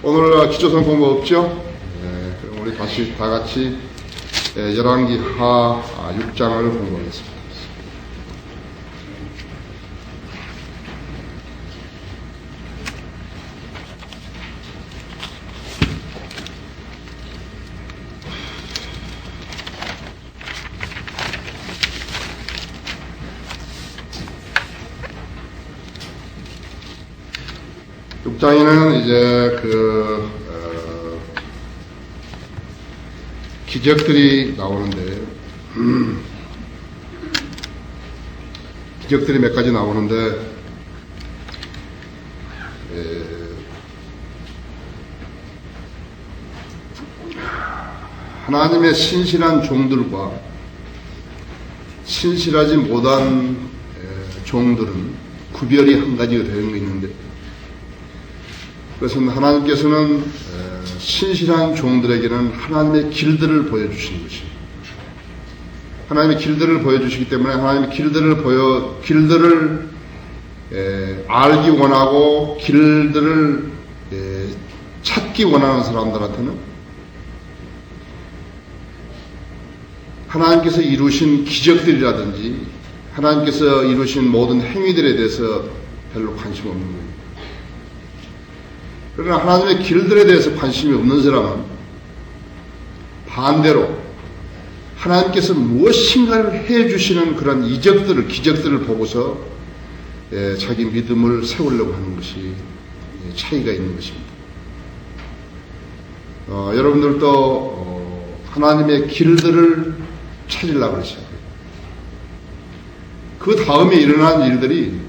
오늘 기초성 공부 없죠? 그럼 우리 다 같이 열왕기 하 6장을 공부하겠습니다. 육장에는 이제 기적들이 나오는데, 기적들이 몇 가지 나오는데, 하나님의 신실한 종들과 신실하지 못한 종들은 구별이 한 가지가 되는 게 있는데, 그래서 하나님께서는 신실한 종들에게는 하나님의 길들을 보여주시는 것입니다. 하나님의 길들을 보여주시기 때문에 하나님의 길들을 알기 원하고 길들을 찾기 원하는 사람들한테는 하나님께서 이루신 기적들이라든지 하나님께서 이루신 모든 행위들에 대해서 별로 관심 없는 거예요. 그러나 하나님의 길들에 대해서 관심이 없는 사람은 반대로 하나님께서 무엇인가를 해주시는 그런 이적들을, 기적들을 보고서 자기 믿음을 세우려고 하는 것이 차이가 있는 것입니다. 여러분들도 하나님의 길들을 찾으려고 그러셔요. 그 다음에 일어난 일들이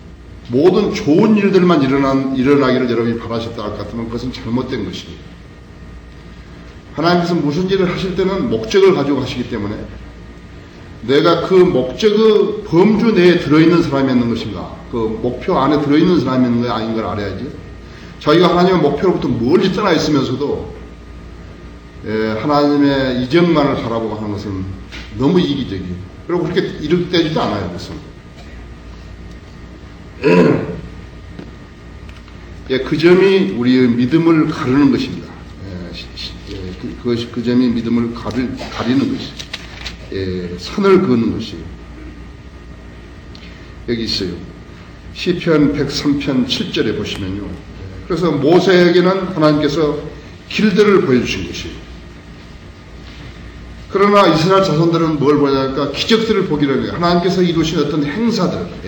모든 좋은 일들만 일어나기를 여러분이 바라셨다 할 것 같으면 그것은 잘못된 것입니다. 하나님께서 무슨 일을 하실 때는 목적을 가지고 하시기 때문에 내가 그 목적의 범주 내에 들어있는 사람이었는 것인가, 그 목표 안에 들어있는 사람이었는 거 아닌 걸 알아야지. 자기가 하나님의 목표로부터 멀리 떠나 있으면서도 하나님의 이적만을 바라보고 하는 것은 너무 이기적이에요. 그리고 그렇게 이득되지도 않아요. 그것은. 그 점이 우리의 믿음을 가르는 것입니다. 그 점이 믿음을 가리는 것이, 선을 그는 것이 여기 있어요. 시편 103편 7절에 보시면요. 그래서 모세에게는 하나님께서 길들을 보여주신 것이에요. 그러나 이스라엘 자손들은 뭘 보냐니까 기적들을 보기를 해요. 하나님께서 이루신 어떤 행사들,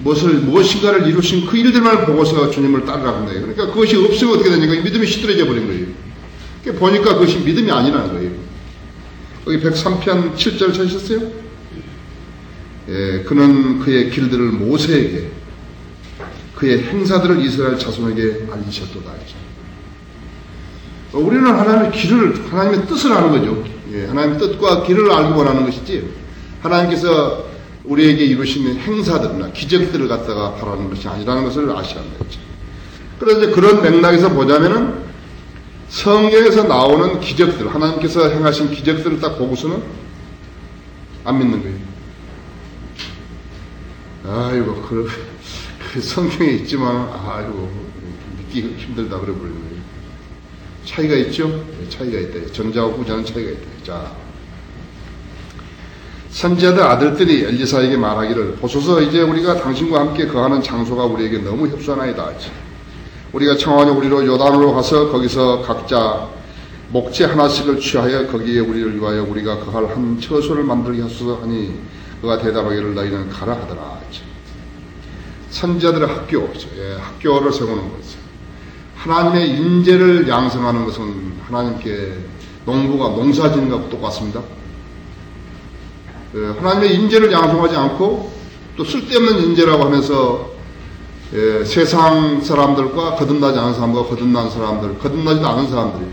무엇인가를 이루신 그 일들만 보고서 주님을 따르라고 한다. 그러니까 그것이 없으면 어떻게 되니까 믿음이 시들어져 버린 거예요. 그러니까 보니까 그것이 믿음이 아니라는 거예요. 거기 103편 7절 찾으셨어요? 그는 그의 길들을 모세에게, 그의 행사들을 이스라엘 자손에게 알리셨도다. 우리는 하나님의 뜻을 아는 거죠. 하나님의 뜻과 길을 알기 원하는 것이지, 하나님께서 우리에게 이루시는 행사들이나 기적들을 갖다가 바라는 것이 아니라는 것을 아셔야 합니다. 그래서 그런 맥락에서 보자면은 성경에서 나오는 기적들, 하나님께서 행하신 기적들을 딱 보고서는 안 믿는 거예요. 아이고, 그 성경에 있지만, 아이고, 믿기 힘들다 그래 버리는 거예요. 차이가 있죠? 차이가 있다. 전자와 후자는 차이가 있다. 자. 선지자들 아들들이 엘리사에게 말하기를, 보소서 이제 우리가 당신과 함께 거하는 장소가 우리에게 너무 협소하나이다. 우리가 청하니 우리로 요단으로 가서 거기서 각자 목재 하나씩을 취하여 거기에 우리를 위하여 우리가 거할 한 처소를 만들게 하소서 하니 그가 대답하기를 너희는 가라 하더라. 선지자들의 학교를 세우는 거죠. 하나님의 인재를 양성하는 것은 하나님께 농사짓는 것과 똑같습니다. 하나님의 인재를 양성하지 않고 또 쓸데없는 인재라고 하면서 세상 사람들과 거듭나지 않은 사람과 거듭난 사람들, 거듭나지도 않은 사람들이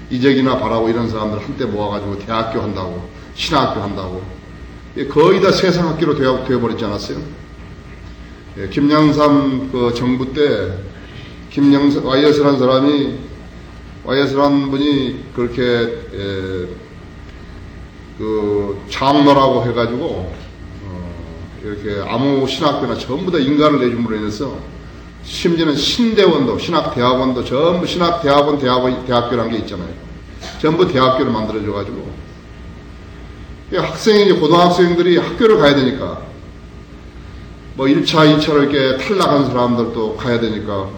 이적이나 바라고 이런 사람들 한때 모아가지고 대학교 한다고, 신학교 한다고, 거의 다 세상 학교로 되어버리지 않았어요? 김영삼 정부 때 와이어스라는 사람이, 와이어스라는 분이 그렇게 장로라고 해가지고 이렇게 아무 신학교나 전부 다 인가를 내줌으로 인해서 심지어는 신대원도, 신학대학원도 전부 신학대학원, 대학교라는 게 있잖아요. 전부 대학교를 만들어줘가지고, 학생이, 이제 고등학생들이 학교를 가야 되니까, 뭐 1차, 2차로 이렇게 탈락한 사람들도 가야 되니까,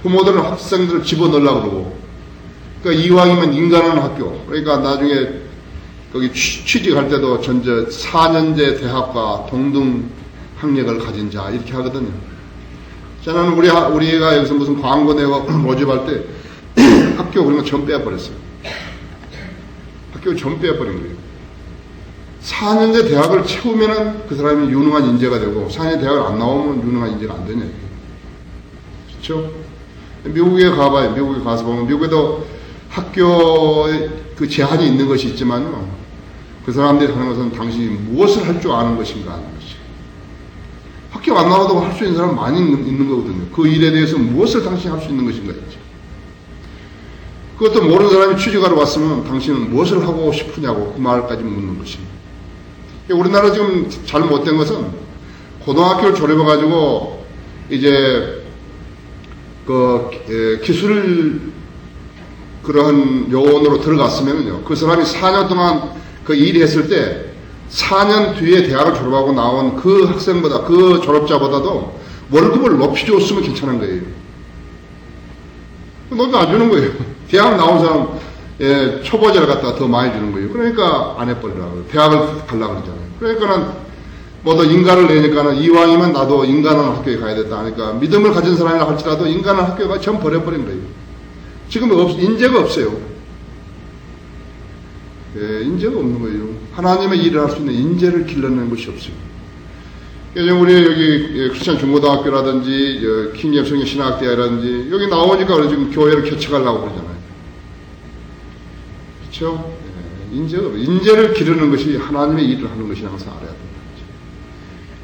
부모들은 학생들을 집어넣으려고 그러고, 그러니까 이왕이면 인간하는 학교, 그러니까 나중에 거기 취직할 때도 전저 4년제 대학과 동등 학력을 가진 자, 이렇게 하거든요. 저는 우리가 여기서 무슨 광고 내고 모집할 때 학교 그런 거 전 빼버렸어요. 학교 전 빼버린 거예요. 4년제 대학을 채우면은 그 사람이 유능한 인재가 되고 4년제 대학을 안 나오면 유능한 인재가 안 되냐. 그렇죠? 미국에 가봐요. 미국에 가서 보면 미국에도 학교에 그 제한이 있는 것이 있지만요. 그 사람들이 하는 것은 당신이 무엇을 할 줄 아는 것인가 하는 것이. 학교 안 나와도 할 수 있는 사람 많이 있는 거거든요. 그 일에 대해서 무엇을 당신이 할 수 있는 것인가 있죠. 그것도 모르는 사람이 취직하러 왔으면 당신은 무엇을 하고 싶으냐고 그 말까지 묻는 것입니다. 우리나라 지금 잘못된 것은 고등학교를 졸업해가지고 이제 그 기술 그런 요원으로 들어갔으면요. 그 사람이 4년 동안 그 일을 했을 때 4년 뒤에 대학을 졸업하고 나온 그 학생보다, 그 졸업자보다도 월급을 높이 줬으면 괜찮은 거예요. 높이 안 주는 거예요. 대학 나온 사람, 초보자를 갖다가 더 많이 주는 거예요. 그러니까 안 해버리라고. 대학을 가려고 그러잖아요. 그러니까는, 뭐 더 인간을 내니까는 이왕이면 나도 인간하는 학교에 가야 된다 하니까 믿음을 가진 사람이라 할지라도 인간하는 학교가 전 버려버린 거예요. 지금 인재가 없어요. 인재가 없는 거예요. 하나님의 일을 할 수 있는 인재를 길러내는 것이 없어요. 우리 여기 크리스천 중고등학교라든지 킹잼 성경 신학대학이라든지 여기 나오니까 지금 교회를 개척하려고 그러잖아요. 그렇죠? 인재를 기르는 것이 하나님의 일을 하는 것이 항상 알아야 된다.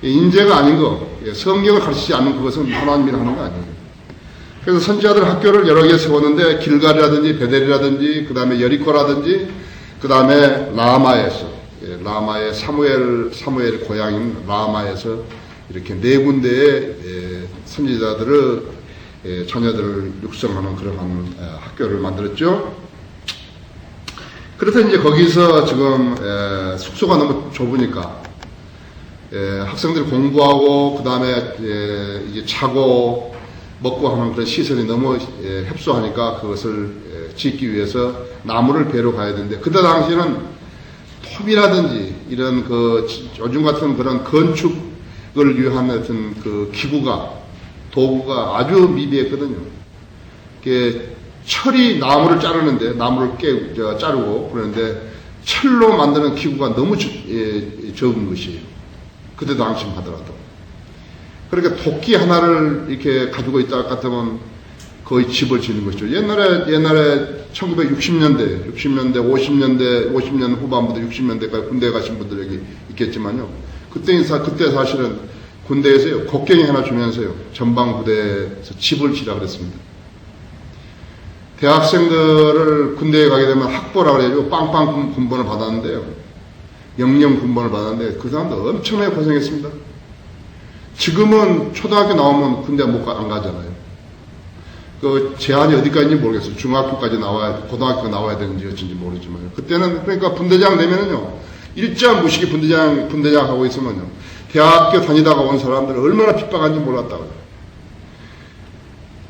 인재가 아닌 거, 성경을 가르치지 않는 그것은 하나님이 하는 거 아니에요. 그래서 선지자들 학교를 여러 개 세웠는데 길갈이라든지 베델이라든지 그 다음에 여리코라든지 그 다음에 라마에서 라마의 사무엘 고향인 라마에서 이렇게 네 군데의 선지자들의 자녀들을 육성하는 그러한 학교를 만들었죠. 그래서 이제 거기서 지금 숙소가 너무 좁으니까 학생들이 공부하고 그 다음에 이제 자고 먹고 하는 그런 시설이 너무 협소하니까 그것을 짓기 위해서 나무를 베러 가야 되는데 그때 당시에는 톱이라든지 이런 그 요즘 같은 그런 건축을 위한 어떤 그 기구가 도구가 아주 미비했거든요. 철이 나무를 자르는데 나무를 자르고 그러는데 철로 만드는 기구가 너무 적은 것이에요. 그때 당시 하더라도. 그러니까 도끼 하나를 이렇게 가지고 있다 같으면 거의 집을 짓는 것이죠. 옛날에 1960년대, 50년 후반부터 60년대까지 군대에 가신 분들 여기 있겠지만요. 그때 사실은 군대에서요, 곡괭이 하나 주면서요, 전방부대에서 집을 지라 그랬습니다. 대학생들을 군대에 가게 되면 학보라고 그래가지고 빵빵 군번을 받았는데요. 영영 군번을 받았는데 그 사람도 엄청나게 고생했습니다. 지금은 초등학교 나오면 군대 안 가잖아요. 그 제한이 어디까지인지 모르겠어요. 중학교까지 고등학교 나와야 되는지 어쩐지 모르지만. 그때는 그러니까 분대장 되면은요, 일자 무식이 분대장 하고 있으면요, 대학교 다니다가 온 사람들은 얼마나 핍박한지 몰랐다고요.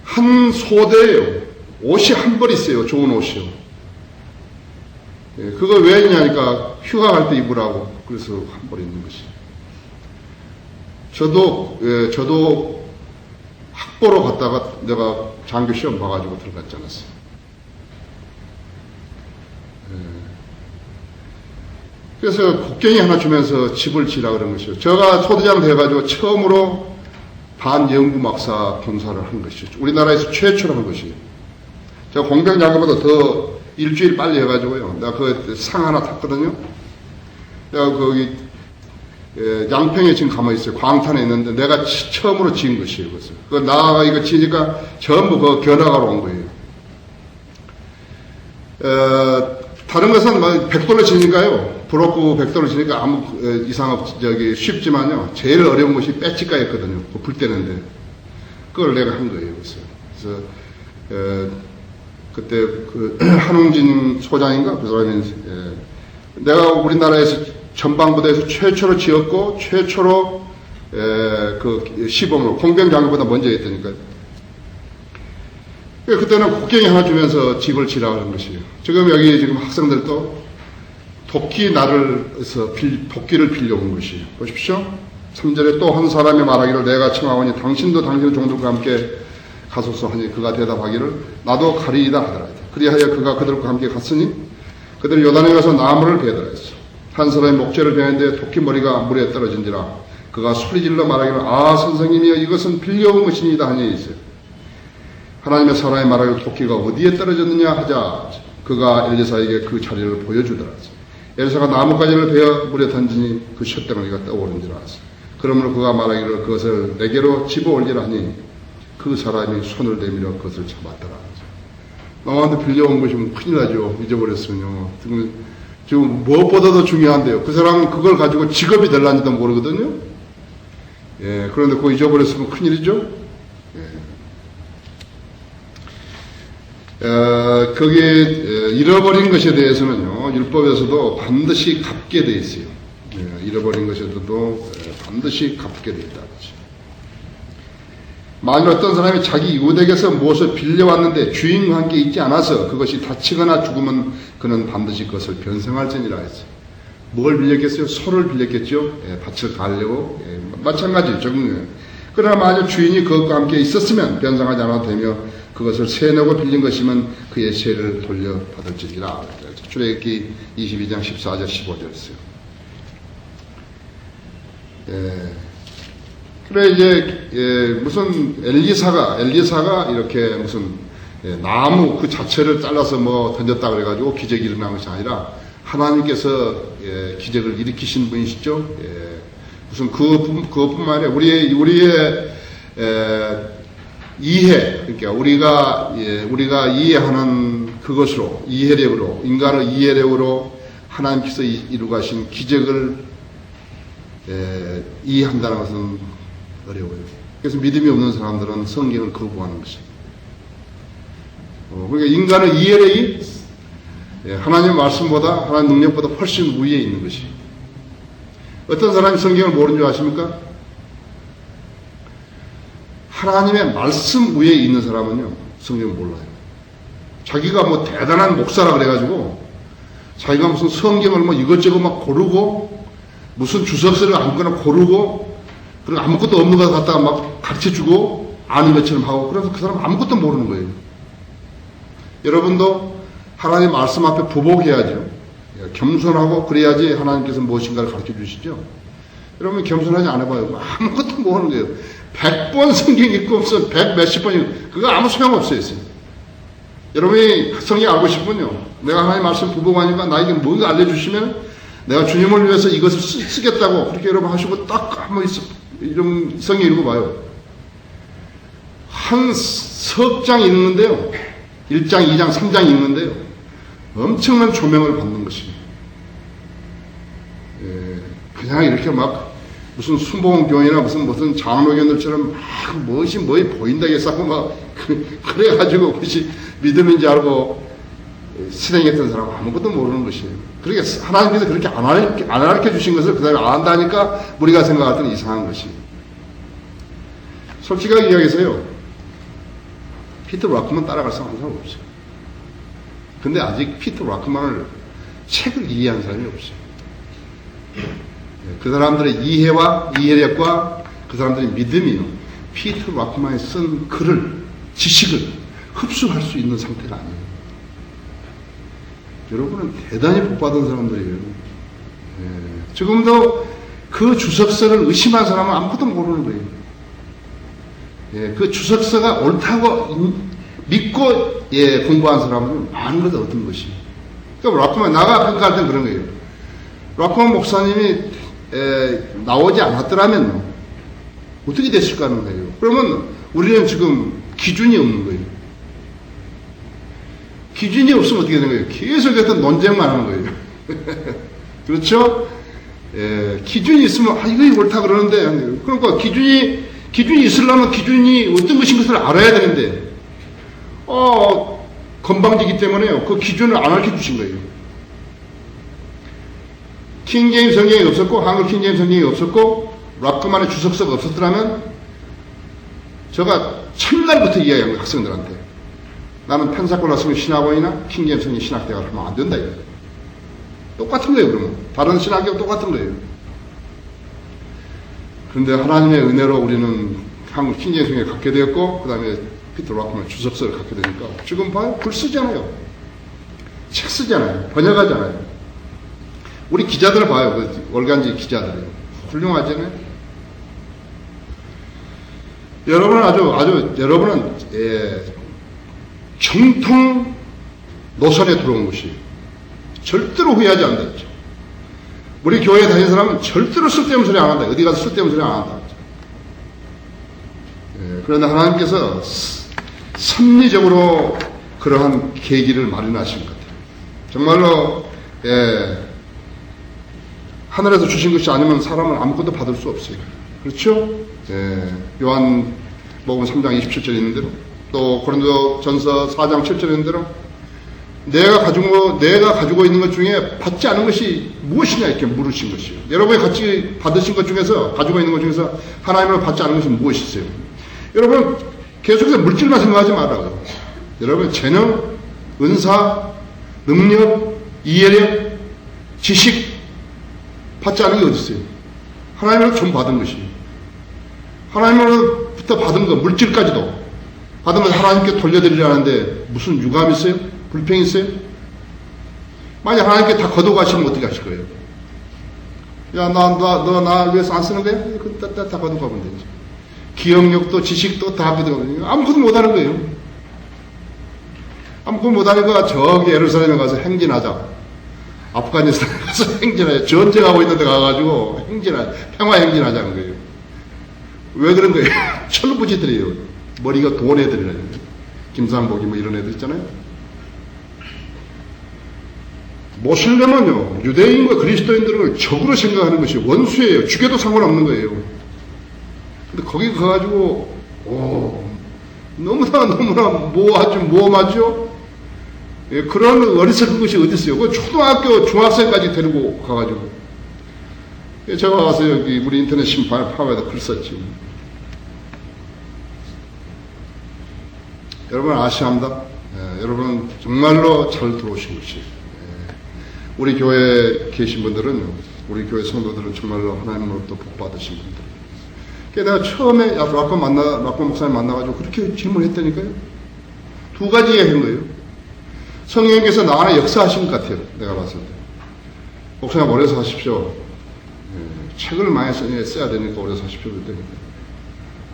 한 소대에요. 옷이 한 벌 있어요. 좋은 옷이요. 그거 왜 있냐니까 휴가 갈 때 입으라고. 그래서 한 벌 있는 것이. 저도 학보로 갔다가 내가 장교 시험 봐가지고 들어갔지 않았어요. 그래서 곡괭이 하나 주면서 집을 지라 그런 것이요. 제가 소대장 돼가지고 처음으로 반연구막사 병사를 한 것이죠. 우리나라에서 최초로 한 것이에요. 제가 공병장교보다 더 일주일 빨리 해가지고요. 내가 그 상 하나 탔거든요. 내가 거기 양평에 지금 가만히 있어요. 광탄에 있는데 내가 처음으로 지은 것이에요. 그래서 나가 이거 지니까 전부 그 견학하러 온 거예요. 다른 것은 뭐 백돌로 지니까요. 부럽고 백돌로 지니까 아무 이상 쉽지만요. 제일 어려운 것이 배치가였거든요. 불 때는데. 그걸 내가 한 거예요. 그래서 그때 그 한웅진 소장인가 그 사람이 내가 우리나라에서 전방부대에서 최초로 지었고 최초로 그 시범으로 공병장교보다 먼저 했다니까요. 그때는 곡괭이 하나 주면서 집을 지라고 하는 것이에요. 지금 여기 지금 학생들도 도끼 날을서 도끼를 빌려온 것이에요. 보십시오. 3절에 또 한 사람이 말하기를 내가 청하오니 당신도 당신의 종들과 함께 가소서 하니 그가 대답하기를 나도 가리이다 하더라. 그리하여 그가 그들과 함께 갔으니 그들이 요단에 가서 나무를 베더라 했어. 한 사람이 목재를 베는데 도끼 머리가 물에 떨어진지라 그가 소리질러 말하기를 아 선생님이여 이것은 빌려온 것이니이다 하니 있어요. 하나님의 사람이 말하기를 도끼가 어디에 떨어졌느냐 하자 그가 엘리사에게 그 자리를 보여주더라. 엘리사가 나뭇가지를 베어 물에 던지니 그 쇳덩어리가 떠오른지라 하소. 그러므로 그가 말하기를 그것을 내게로 집어 올리라 하니 그 사람이 손을 내밀어 그것을 잡았더라. 남한테 빌려온 것이면 큰일 나죠. 잊어버렸으면요. 지금 무엇보다도 중요한데요. 그 사람은 그걸 가지고 직업이 될란지도 모르거든요. 예, 그런데 그거 잊어버렸으면 큰일이죠. 예. 거기에 잃어버린 것에 대해서는요. 율법에서도 반드시 갚게 돼 있어요. 예, 잃어버린 것에도 반드시 갚게 돼 있다. 만일 어떤 사람이 자기 이웃에게서 무엇을 빌려왔는데 주인과 함께 있지 않아서 그것이 다치거나 죽으면 그는 반드시 그것을 변상할지니라 했어요. 뭘 빌렸겠어요? 소를 빌렸겠죠? 예, 밭을 가려고. 예, 마찬가지 적응해요. 그러나 만약 주인이 그것과 함께 있었으면 변상하지 않아도 되며 그것을 세내고 빌린 것이면 그의 세를 돌려받을지니라. 출애굽기 22장 14절 15절이었어요. 예. 그래 이제 무슨 엘리사가 이렇게 무슨 나무 그 자체를 잘라서 뭐 던졌다 그래가지고 기적이 일어난 것이 아니라 하나님께서 기적을 일으키신 분이시죠. 무슨 그것뿐만 아니라 우리의 이해 그러니까 우리가 이해하는 그것으로 이해력으로 인간의 이해력으로 하나님께서 이루가신 기적을 이해한다는 것은 어려워요. 그래서 믿음이 없는 사람들은 성경을 거부하는 것입니다. 그러니까 인간의 이해력이 하나님의 말씀보다 하나님의 능력보다 훨씬 위에 있는 것이. 어떤 사람이 성경을 모르는 줄 아십니까? 하나님의 말씀 위에 있는 사람은요 성경을 몰라요. 자기가 뭐 대단한 목사라 그래가지고 자기가 무슨 성경을 뭐 이것저것 막 고르고 무슨 주석서를 아무거나 고르고 그리고 아무것도 없는 거 갖다가 막 가르쳐주고 아는 것처럼 하고 그래서 그 사람은 아무것도 모르는 거예요. 여러분도 하나님 말씀 앞에 부복해야죠. 겸손하고 그래야지 하나님께서 무엇인가를 가르쳐 주시죠. 여러분 겸손하지 않아봐요. 아무것도 모르는 거예요. 100번 성경 읽고 없어 100 몇십 번 읽고 그거 아무 소용없어요. 여러분이 성경 알고 싶으면요. 내가 하나님 말씀 부복하니까 나에게 뭔가 알려주시면 내가 주님을 위해서 이것을 쓰겠다고 그렇게 여러분 하시고 딱 한번 이런 성경 읽어봐요. 한 석장 읽는데요. 1장, 2장, 3장 읽는데요. 엄청난 조명을 받는 것입니다. 그냥 이렇게 막 무슨 순복음교회나 무슨 장로교들처럼 막 뭐이 보인다 해서 막 그래가지고 그것이 믿음인지 알고 실행했던 사람은 아무것도 모르는 것이에요. 그러니까 하나님께서 그렇게 안 가르쳐 주신 것을 그 사람이 안 한다니까 우리가 생각할 때는 이상한 것이에요. 솔직하게 이야기해서요. 피터 락크만 따라갈 사람 없어요. 근데 아직 피터 락크만을 책을 이해한 사람이 없어요. 그 사람들의 이해력과 그 사람들의 믿음이요. 피터 락크만이 쓴 글을, 지식을 흡수할 수 있는 상태가 아니에요. 여러분은 대단히 복받은 사람들이에요. 지금도 그 주석서를 의심한 사람은 아무것도 모르는 거예요. 그 주석서가 옳다고 믿고 공부한 사람은 많은 것을 얻은 것이. 그러니까 락크만 나가 평가할 땐 그런 거예요. 락크만 목사님이 나오지 않았더라면 어떻게 됐을까 하는 거예요. 그러면 우리는 지금 기준이 없는 거예요. 기준이 없으면 어떻게 되는 거예요? 계속 어떤 논쟁만 하는 거예요. 그렇죠? 기준이 있으면 이거 옳다 그러는데 그러니까 기준이 있으려면 기준이 어떤 것인 것을 알아야 되는데, 건방지기 때문에요. 그 기준을 안 알려주신 거예요. 킹제임스 성경이 없었고, 한글 킹제임스 성경이 없었고, 락크만의 주석서가 없었더라면, 제가 첫날부터 이야기한 거예요, 학생들한테. 나는 펜사콜라 성경 신학원이나 킹제임스 성경 신학대학을 하면 안 된다, 이거. 똑같은 거예요, 그러면. 다른 신학교랑 똑같은 거예요. 그런데 하나님의 은혜로 우리는 한국 킹제임스 성경을 갖게 되었고, 그 다음에 피터 락크만 주석서를 갖게 되니까, 지금 봐요. 글 쓰잖아요. 책 쓰잖아요. 번역하잖아요. 우리 기자들 봐요. 그 월간지 기자들이. 훌륭하잖아요. 여러분은 여러분은, 정통 노선에 들어온 것이 절대로 후회하지 않는다. 했죠. 우리 교회에 다니는 사람은 절대로 쓸데없는 소리 안 한다. 어디 가서 쓸데없는 소리 안 한다. 그런데 하나님께서 섭리적으로 그러한 계기를 마련하신 것 같아요. 정말로, 하늘에서 주신 것이 아니면 사람은 아무것도 받을 수 없어요. 그렇죠? 요한 복음 3장 27절에 있는 대로, 또 고린도 전서 4장 7절에 있는 대로, 내가 가지고 있는 것 중에 받지 않은 것이 무엇이냐 이렇게 물으신 것이요. 여러분이 같이 받으신 것 중에서, 가지고 있는 것 중에서 하나님을 받지 않은 것이 무엇이 있어요? 여러분, 계속해서 물질만 생각하지 말아요. 여러분, 재능, 은사, 능력, 이해력, 지식, 받지 않은 게 어디 있어요? 하나님으로 좀 받은 것이. 하나님으로부터 받은 거, 물질까지도 받으면 하나님께 돌려드리려는데 무슨 유감이 있어요? 불평이 있어요? 만약 하나님께 다 거둬가시면 어떻게 하실 거예요? 야, 너 나 위해서 안 쓰는 거야? 다 거둬가면 되지. 기억력도 지식도 다 거둬가면 아무것도 못하는 거예요. 아무것도 못하니까 저기 예루살렘에 가서 행진하자. 아프가니스탄에 가서 행진하자. 전쟁하고 있는 데 가가지고 평화 행진하자는 거예요. 왜 그런 거예요? 철부지들이에요. 머리가 돈 애들이라는 거예요. 김상복이 뭐 이런 애들 있잖아요. 모슬렘은요, 유대인과 그리스도인들을 적으로 생각하는 것이 원수예요. 죽여도 상관없는 거예요. 근데 거기 가가지고, 너무나 모험하죠? 예, 그런 어리석은 것이 어디 있어요? 그 초등학교, 중학생까지 데리고 가가지고. 예, 제가 와서 여기 우리 인터넷 심판파에다 글 썼지. 여러분 아시합니다. 여러분 정말로 잘 들어오신 것이. 우리 교회에 계신 분들은, 우리 교회 성도들은 정말로 하나님으로부터 복 받으신 분들. 그래서 내가 처음에 락권 목사님 만나가지고 그렇게 질문했다니까요. 두 가지 얘기한 거예요. 성령께서 나 안에 역사하신 것 같아요. 내가 봤을 때. 목사님 오래 사십시오. 책을 많이 써야 되니까 오래 사십시오. 그랬다니까.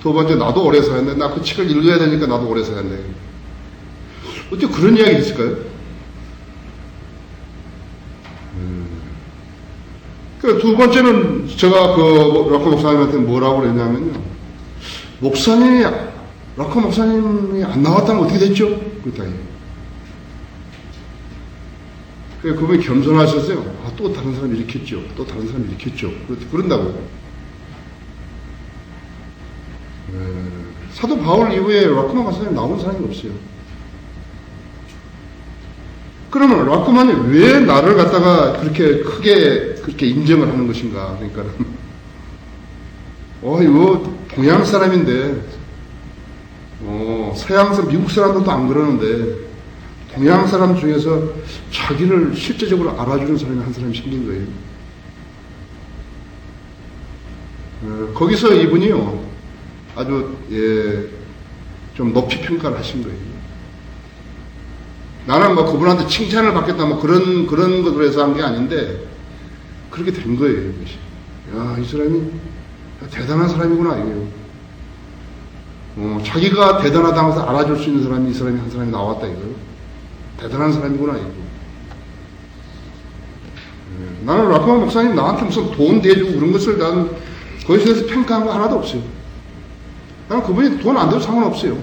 두 번째, 나도 오래 사야 돼. 나 그 책을 읽어야 되니까 나도 오래 사야 돼. 어떻게 그런 이야기 있을까요? 두 번째는 제가 락커 목사님한테 뭐라고 그랬냐면요. 락커 목사님이 안 나왔다면 어떻게 됐죠? 그랬더니. 그분이 겸손하셨어요. 또 다른 사람이 일으켰죠. 또 다른 사람이 일으켰죠. 그런다고. 사도 바울 이후에 락커만 목사님 나온 사람이 없어요. 그러면 락커만이 왜 나를 갖다가 그렇게 크게 그렇게 인정을 하는 것인가? 그러니까는, 이거 동양 사람인데, 서양 사람, 미국 사람들도 안 그러는데, 동양 사람 중에서 자기를 실제적으로 알아주는 사람이 한 사람이 생긴 거예요. 거기서 이분이요, 아주, 좀 높이 평가를 하신 거예요. 나는 뭐 그분한테 칭찬을 받겠다, 뭐 그런 것으로 해서 한 게 아닌데, 그렇게 된 거예요, 이것이. 야, 이 사람이 대단한 사람이구나, 이게요. 자기가 대단하다고 해서 알아줄 수 있는 사람이, 이 사람이 한 사람이 나왔다, 이거요. 대단한 사람이구나, 이거. 나는 락커 목사님 나한테 무슨 돈 대주고 그런 것을 나는 거기에 대해서 평가한 거 하나도 없어요. 나는 그분이 돈 안 돼도 상관없어요.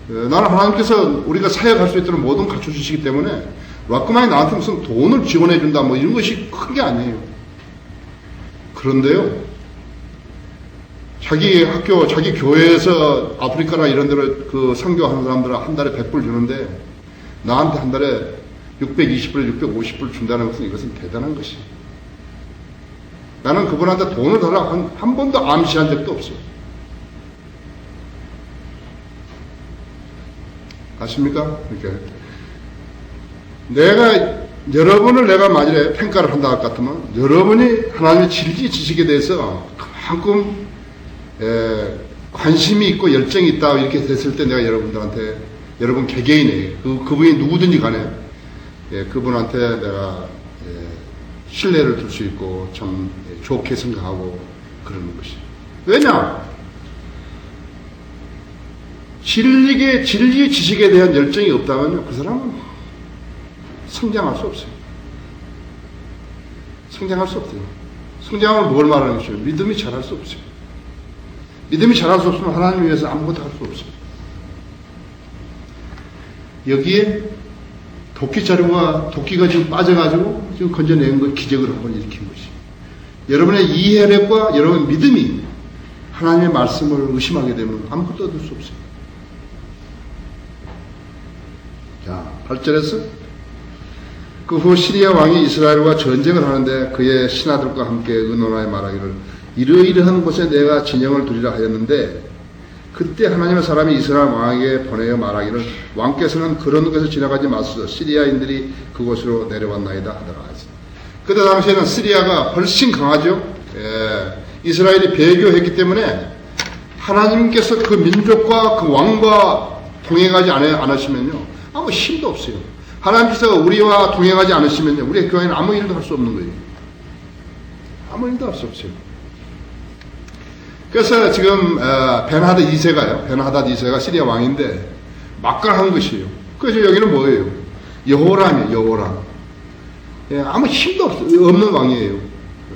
나는 하나님께서 우리가 사역할 수 있도록 모든 갖춰주시기 때문에 락커만이 나한테 무슨 돈을 지원해준다 뭐 이런 것이 큰 게 아니에요. 그런데요, 자기 학교, 자기 교회에서 아프리카나 이런 데로 그 선교하는 사람들은 한 달에 100불 주는데 나한테 한 달에 620불, 650불 준다는 것은 이것은 대단한 것이에요. 나는 그분한테 돈을 달라고 한 번도 암시한 적도 없어요. 아십니까? 그러니까 여러분을 내가 만일에 평가를 한다 할 것 같으면 여러분이 하나님의 진리 지식에 대해서 그만큼 관심이 있고 열정이 있다 이렇게 됐을 때 내가 여러분들한테 여러분 개개인에 그분이 누구든지 간에 그분한테 내가 신뢰를 둘 수 있고 참 좋게 생각하고 그러는 것이. 왜냐? 진리 지식에 대한 열정이 없다면 그 사람은 성장할 수 없어요. 성장할 수 없어요. 성장을 뭘 말하는 것이요? 믿음이 자랄 수 없어요. 믿음이 자랄 수 없으면 하나님 위해서 아무것도 할 수 없어요. 여기에 도끼자루가 도끼가 지금 빠져가지고 지금 건져낸 거 기적을 한번 일으킨 것이. 여러분의 이해력과 여러분의 믿음이 하나님의 말씀을 의심하게 되면 아무것도 얻을 수 없어요. 자, 8절에서 그 후 시리아 왕이 이스라엘과 전쟁을 하는데 그의 신하들과 함께 의논하여 말하기를 이러이러한 곳에 내가 진영을 두리라 하였는데 그때 하나님의 사람이 이스라엘 왕에게 보내어 말하기를 왕께서는 그런 곳에서 지나가지 마소서 시리아인들이 그곳으로 내려왔나이다 하더라. 그때 당시에는 시리아가 훨씬 강하죠. 이스라엘이 배교했기 때문에 하나님께서 그 민족과 그 왕과 동행하지 않으시면요 아무 힘도 없어요. 하나님께서 우리와 동행하지 않으시면요 우리의 교회는 아무 일도 할 수 없는 거예요. 아무 일도 할 수 없어요. 그래서 지금 벤하닷 2세가 시리아 왕인데 막강한 것이에요. 그래서 여기는 뭐예요? 여호람이에요. 여호람. 아무 힘도 없는 왕이에요.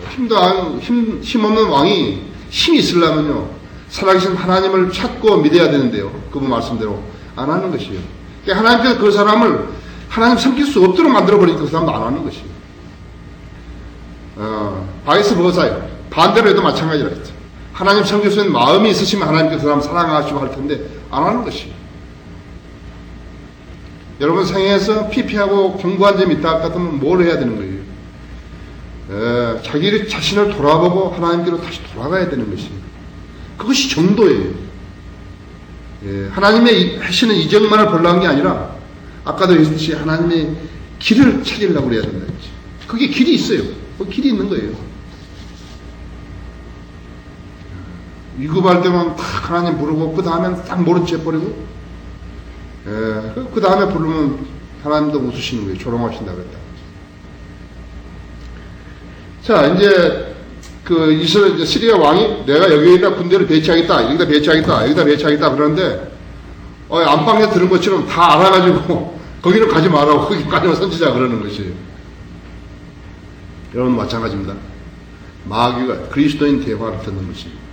힘 없는 왕이 힘이 있으려면요 살아계신 하나님을 찾고 믿어야 되는데요. 그분 말씀대로 안 하는 것이에요. 그러니까 하나님께서 그 사람을 하나님 섬길 수 없도록 만들어버리니까 그 사람도 안 하는 것이에요. 바이스 버사요. 반대로 해도 마찬가지라 했죠. 하나님 섬길 수 있는 마음이 있으시면 하나님께서 그 사람 사랑하시고 할 텐데 안 하는 것이에요. 여러분 생애에서 피피하고 공부한 점이 있다 같으면 뭘 해야 되는 거예요? 자기 자신을 돌아보고 하나님께로 다시 돌아가야 되는 것이에요. 그것이 정도예요. 하나님의 하시는 이적만을 보려는 게 아니라 아까도 했듯이 하나님의 길을 찾으려고 그래야 된다. 그게 길이 있어요. 그 길이 있는 거예요. 위급할 때만 탁 하나님 부르고 그 다음엔 딱 모른 채 버리고 그 다음에 부르면 하나님도 웃으시는 거예요. 조롱하신다 그랬다. 자, 이제 그 시리아 왕이 내가 여기에다 군대를 배치하겠다, 여기다 배치하겠다, 여기다 배치하겠다 그러는데 안방에 들은 것처럼 다 알아가지고 거기는 가지 말라고 거기까지만 선지자 그러는 것이에요. 여러분 마찬가지입니다. 마귀가 그리스도인 대화를 듣는 것입니다.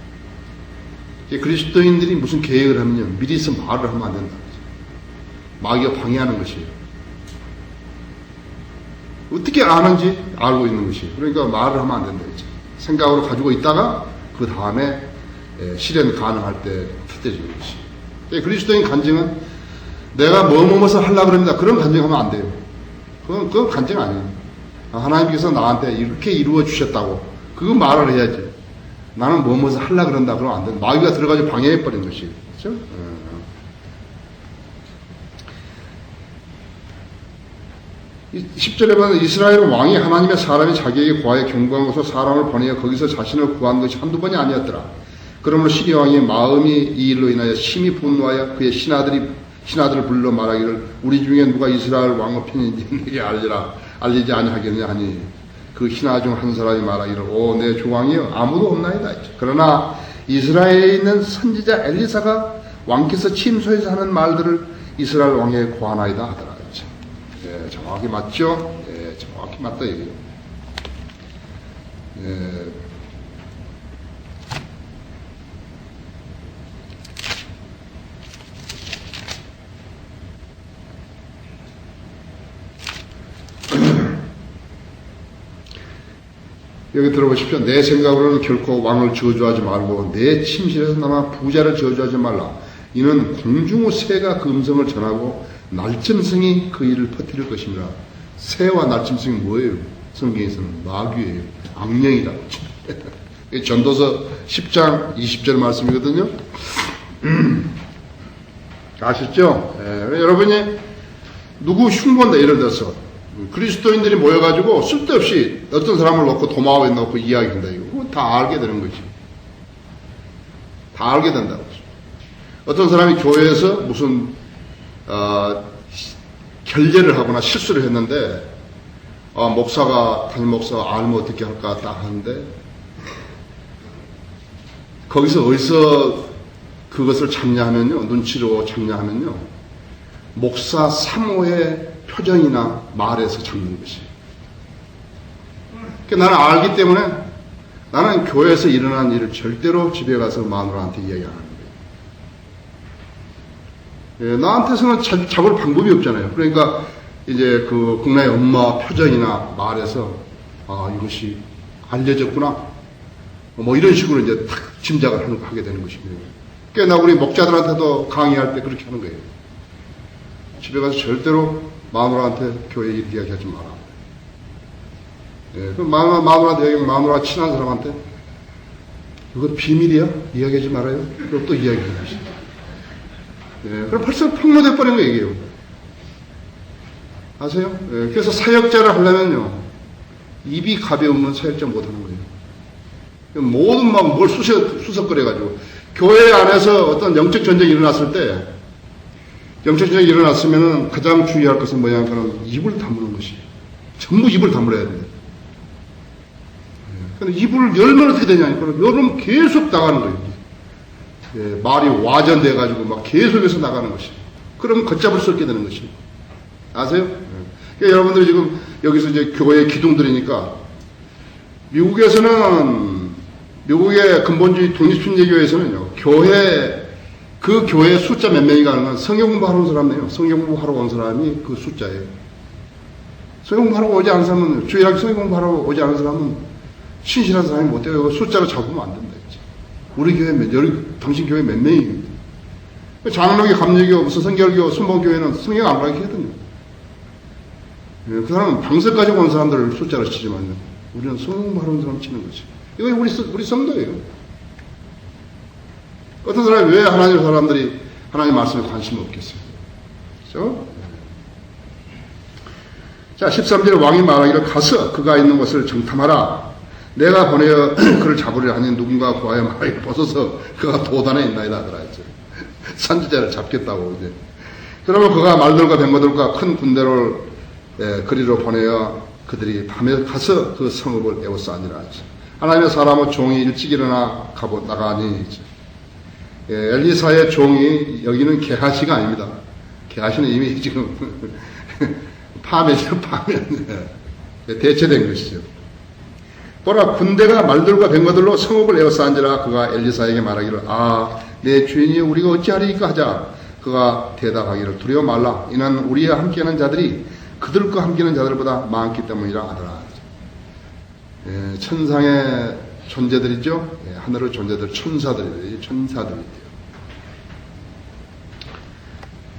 그리스도인들이 무슨 계획을 하면요 미리서 말을 하면 안 된다. 마귀가 방해하는 것이에요. 어떻게 아는지 알고 있는 것이에요. 그러니까 말을 하면 안 된다. 이제. 생각으로 가지고 있다가 그 다음에 실현 가능할 때 터뜨리는 것이에요. 그리스도인 간증은 내가 뭐뭐뭐서 하려고 그럽니다. 그런 간증하면 안 돼요. 그건 간증 아니에요. 하나님께서 나한테 이렇게 이루어 주셨다고 그거 말을 해야지. 나는 뭐뭐서 하려고 그런다. 그러면 안 된다. 마귀가 들어가지고 방해해버린 것이에요. 그렇죠? 10절에 보면 이스라엘 왕이 하나님의 사람이 자기에게 구하여 경고한 곳으로 사람을 보내어 거기서 자신을 구한 것이 한두 번이 아니었더라. 그러므로 시리아 왕의 마음이 이 일로 인하여 심히 분노하여 그의 신하들을 불러 말하기를 우리 중에 누가 이스라엘 왕의 편인지 내게 알리지 아니하겠느냐 하니 그 신하 중 한 사람이 말하기를 오 내 주왕이여 아무도 없나이다. 그러나 이스라엘에 있는 선지자 엘리사가 왕께서 침소에서 하는 말들을 이스라엘 왕에게 고하나이다 하더라. 정확히 맞죠? 정확히 맞다 이거예요. 여기 들어보십시오. 내 생각으로는 결코 왕을 저주하지 말고 내 침실에서 남아 부자를 저주하지 말라. 이는 공중의 새가 그 음성을 전하고 날짐승이 그 일을 퍼뜨릴 것입니다. 새와 날짐승이 뭐예요? 성경에서는 마귀예요. 악령이라고. 전도서 10장 20절 말씀이거든요. 아셨죠? 여러분이 누구 흉보인다 예를 들어서 그리스도인들이 모여가지고 쓸데없이 어떤 사람을 놓고 도마에 놓고 이야기한다. 이거 다 알게 되는 거지. 다 알게 된다고. 어떤 사람이 교회에서 무슨 결례를 하거나 실수를 했는데 목사가 담임 목사가 알면 어떻게 할까 딱 하는데 거기서 어디서 그것을 참냐하면요, 눈치로 참냐하면요, 목사 사모의 표정이나 말에서 잡는 것이에요. 그러니까 나는 알기 때문에 나는 교회에서 일어난 일을 절대로 집에 가서 마누라한테 이야기 안 하는 거예요. 예, 나한테서는 잡을 방법이 없잖아요. 그러니까 이제 그 국내의 엄마 표정이나 말에서 이것이 알려졌구나. 뭐 이런 식으로 이제 탁 짐작을 하게 되는 것입니다. 그러니까 나 우리 목자들한테도 강의할 때 그렇게 하는 거예요. 집에 가서 절대로 마누라한테 교회 일 이야기하지 마라. 예, 그럼 마누라한테 얘기하면 마누라 친한 사람한테 이거 비밀이야? 이야기하지 말아요. 그럼 또 이야기하는 것이죠. 예, 그럼 벌써 폭로돼 버린 거 얘기예요. 아세요? 예, 그래서 사역자를 하려면요, 입이 가벼우면 사역자 못 하는 거예요. 모든 막 뭘 수석거려가지고 교회 안에서 어떤 영적 전쟁이 일어났을 때, 영적 전쟁이 일어났으면은 가장 주의할 것은 뭐냐면 입을 다무는 것이. 전부 입을 다물어야 돼요. 근데 입을 열면 어떻게 되냐니까 열면 계속 나가는 거예요. 예, 말이 와전돼가지고 막 계속해서 나가는 것이. 그러면 걷잡을 수 없게 되는 것이. 아세요? 예. 그러니까 여러분들이 지금 여기서 이제 교회 기둥들이니까 미국의 근본주의 독립순례교회에서는요, 그 교회 숫자 몇 명이 가는 건 성경 공부하러 온 사람이에요. 성경 공부하러 온 사람이 그 숫자예요. 성경 공부하러 오지 않은 사람은, 주일학교 성경 공부하러 오지 않은 사람은 신실한 사람이 못 돼요. 숫자로 잡으면 안 된다. 이제. 우리 교회 당신 교회 몇 명이에요? 장로교, 감리교, 무슨 성결교, 순복교회는 성경 안 가르치거든요. 그 사람은 방석까지 온 사람들을 숫자로 치지만요, 우리는 성경 공부하러 온 사람 치는 거지. 이거 우리 성도예요. 어떤 사람이 왜 하나님 사람들이 하나님 말씀에 관심이 없겠어요? 그렇죠? 자, 13절 왕이 말하기를 가서 그가 있는 곳을 정탐하라. 내가 보내어 그를 잡으려 하니 누군가 구하여 말하기를 벗어서 그가 도단에 있나이다 하더라 했죠. 선지자를 잡겠다고 이제. 그러면 그가 말들과 뱀거들과 큰 군대를 그리로 보내어 그들이 밤에 가서 그 성읍을 에워싸니라 했죠. 하나님의 사람의 종이 일찍 일어나 나가니 엘리사의 종이 여기는 게하시가 아닙니다. 게하시는 이미 지금 파면 대체된 것이죠. 보라, 군대가 말들과 뱀거들로 성읍을 에워싸는지라. 그가 엘리사에게 말하기를 내 주인이 우리가 어찌하리까 하자. 그가 대답하기를 두려워 말라. 이는 우리와 함께하는 자들이 그들과 함께하는 자들보다 많기 때문이라 하더라. 천상의 존재들이죠. 하늘의 존재들, 천사들이에요.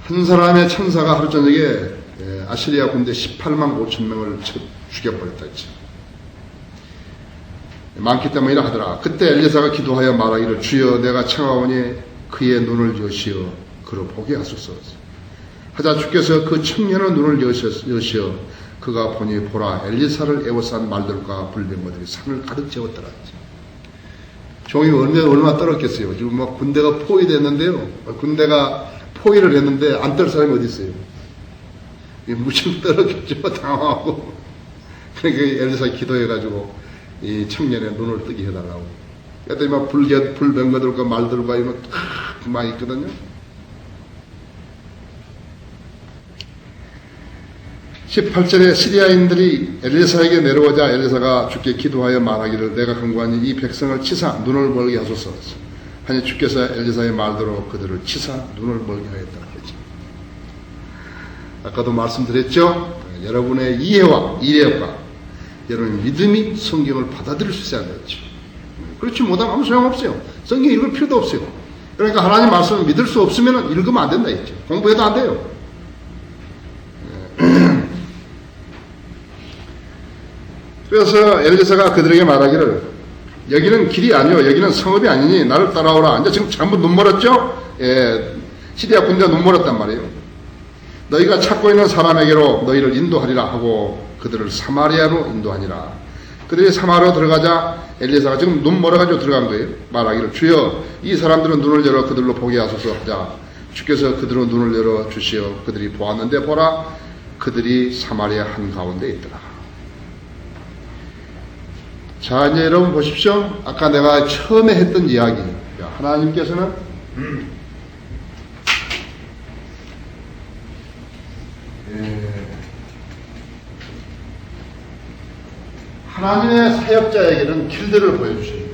한 사람의 천사가 하루 저녁에 아시리아 군대 18만 5천 명을 죽여버렸다 했죠. 많기 때문이라 하더라. 그때 엘리사가 기도하여 말하기를 주여 내가 청하오니 그의 눈을 여시어 그를 보게 하소서 하자 주께서 그 청년의 눈을 여시어 그가 보니 보라 엘리사를 에워싼 말들과 불뱀거들이 산을 가득 채웠더라. 종이 얼마나 떨었겠어요. 지금 막 군대가 포위됐는데요. 군대가 포위를 했는데 안 떨 사람이 어디 있어요? 무척 떨었겠죠. 당황하고. 그러니까 엘리사 기도해가지고 이 청년의 눈을 뜨게 해달라고. 그랬더니 막 불뱀거들과 말들과 막 있거든요. 18절에 시리아인들이 엘리사에게 내려오자 엘리사가 주께 기도하여 말하기를 내가 간구하니 이 백성을 치사 눈을 멀게 하소서 하니 주께서 엘리사의 말대로 그들을 치사 눈을 멀게 하였다. 아까도 말씀드렸죠. 여러분의 이해와 이해와 여러분의 믿음이 성경을 받아들일 수 있어야 되죠. 그렇지 못하면 아무 소용없어요. 성경 읽을 필요도 없어요. 그러니까 하나님 말씀을 믿을 수 없으면 읽으면 안 된다 했죠. 공부해도 안 돼요. 그래서 엘리사가 그들에게 말하기를 여기는 길이 아니요 여기는 성읍이 아니니 나를 따라오라. 이제 지금 전부 눈 멀었죠? 시리아 군대가 눈 멀었단 말이에요. 너희가 찾고 있는 사람에게로 너희를 인도하리라 하고 그들을 사마리아로 인도하니라. 그들이 사마리아로 들어가자 엘리사가 지금 눈 멀어가지고 들어간 거예요. 말하기를 주여 이 사람들은 눈을 열어 그들로 보게 하소서 하자. 주께서 그들로 눈을 열어 주시어 그들이 보았는데 보라 그들이 사마리아 한가운데 있더라. 자 이제 여러분 보십시오. 아까 내가 처음에 했던 이야기 하나님께서는 하나님의 사역자에게는 길들을 보여주셔야 돼요.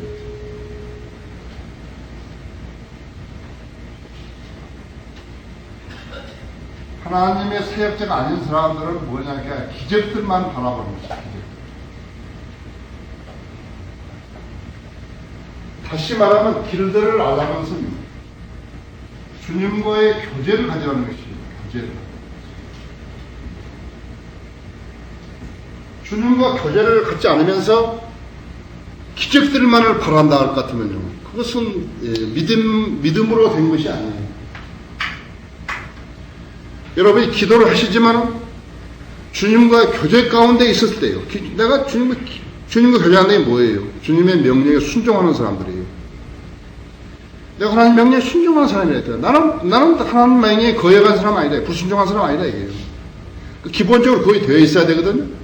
하나님의 사역자가 아닌 사람들은 뭐냐니까 기적들만 바라보는 것이죠. 다시 말하면 길들을 알라는 것은 주님과의 교제를 가져가는 것입니다. 교제를. 주님과 교제를 갖지 않으면서 기적들만을 바란다 할 것 같으면요. 그것은 믿음으로 된 것이 아니에요. 여러분이 기도를 하시지만 주님과 교제 가운데 있었을 때요. 내가 주님과 교제하는 게 뭐예요? 주님의 명령에 순종하는 사람들이에요. 내가 하나님 명령에 순종하는 사람이라. 나는 하나님 명령에 거역한 사람 아니다. 불순종한 사람 아니다. 이게요. 기본적으로 거의 되어 있어야 되거든요.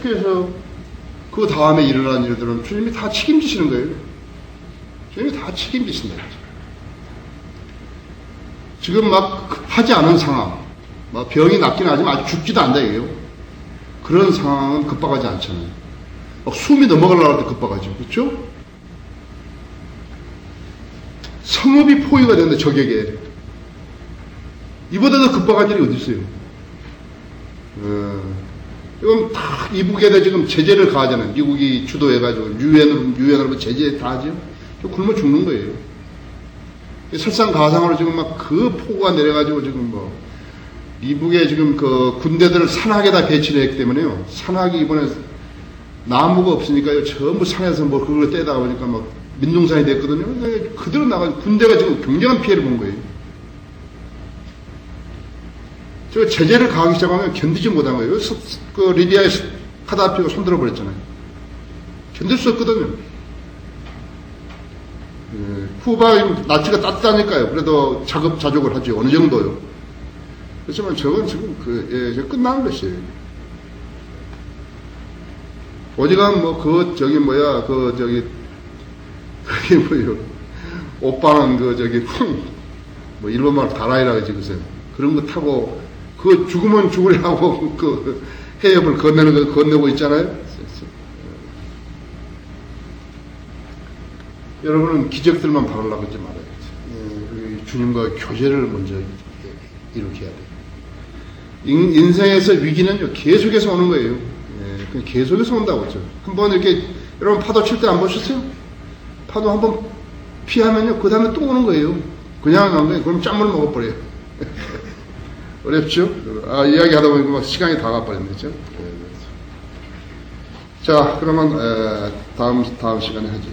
그래서 그 다음에 일어난 일들은 주님이 다 책임지시는 거예요. 주님이 다 책임지신다. 지금 막 급하지 않은 상황, 막 병이 낫긴 하지만 아직 죽지도 않다 이게요. 그런 상황은 급박하지 않잖아요. 막 숨이 넘어가려고 할 때 급박하죠. 그렇죠? 성읍이 포위가 되는데 적에게 이보다 더 급박한 일이 어디 있어요? 지금 다 이북에다 지금 제재를 가하잖아요. 미국이 주도해가지고 유엔으로 제재 다 하죠. 좀 굶어 죽는 거예요. 설상 가상으로 지금 막 그 폭우가 내려가지고 지금 뭐 미국에 지금 그 군대들을 산악에다 배치를 했기 때문에요. 산악이 이번에 나무가 없으니까요. 전부 산에서 뭐 그걸 떼다 보니까 막 민둥산이 됐거든요. 그대로 나가지고 군대가 지금 굉장한 피해를 본 거예요. 저 제재를 가하기 시작하면 견디지 못한 거예요. 그 리비아의 카다피가 손들어 버렸잖아요. 견딜 수 없거든요. 쿠바 나치가 따뜻하니까요. 그래도 자급자족을 하지 어느 정도요. 그렇지만 저건 지금 끝나는 것이에요. 어지간 뭐 그게 뭐요? 오빠는 뭐 일본말 다라이라고 하지 그러세요. 그런 거 타고 그 죽으면 죽으려고 그 해협을 건너고 있잖아요. 여러분은 기적들만 바라려고 하지 말아야지. 주님과 교제를 먼저 일으켜야 돼요. 인생에서 위기는요, 계속해서 오는 거예요. 계속해서 온다고 했죠. 한번 이렇게, 여러분 파도 칠 때 안 보셨어요? 파도 한번 피하면요, 그 다음에 또 오는 거예요. 그냥 안 거예요. 그럼 짠물 먹어버려요. 어렵죠? 이야기 하다 보니까 시간이 다 가버렸네, 그죠? 자, 그러면, 다음 시간에 하죠.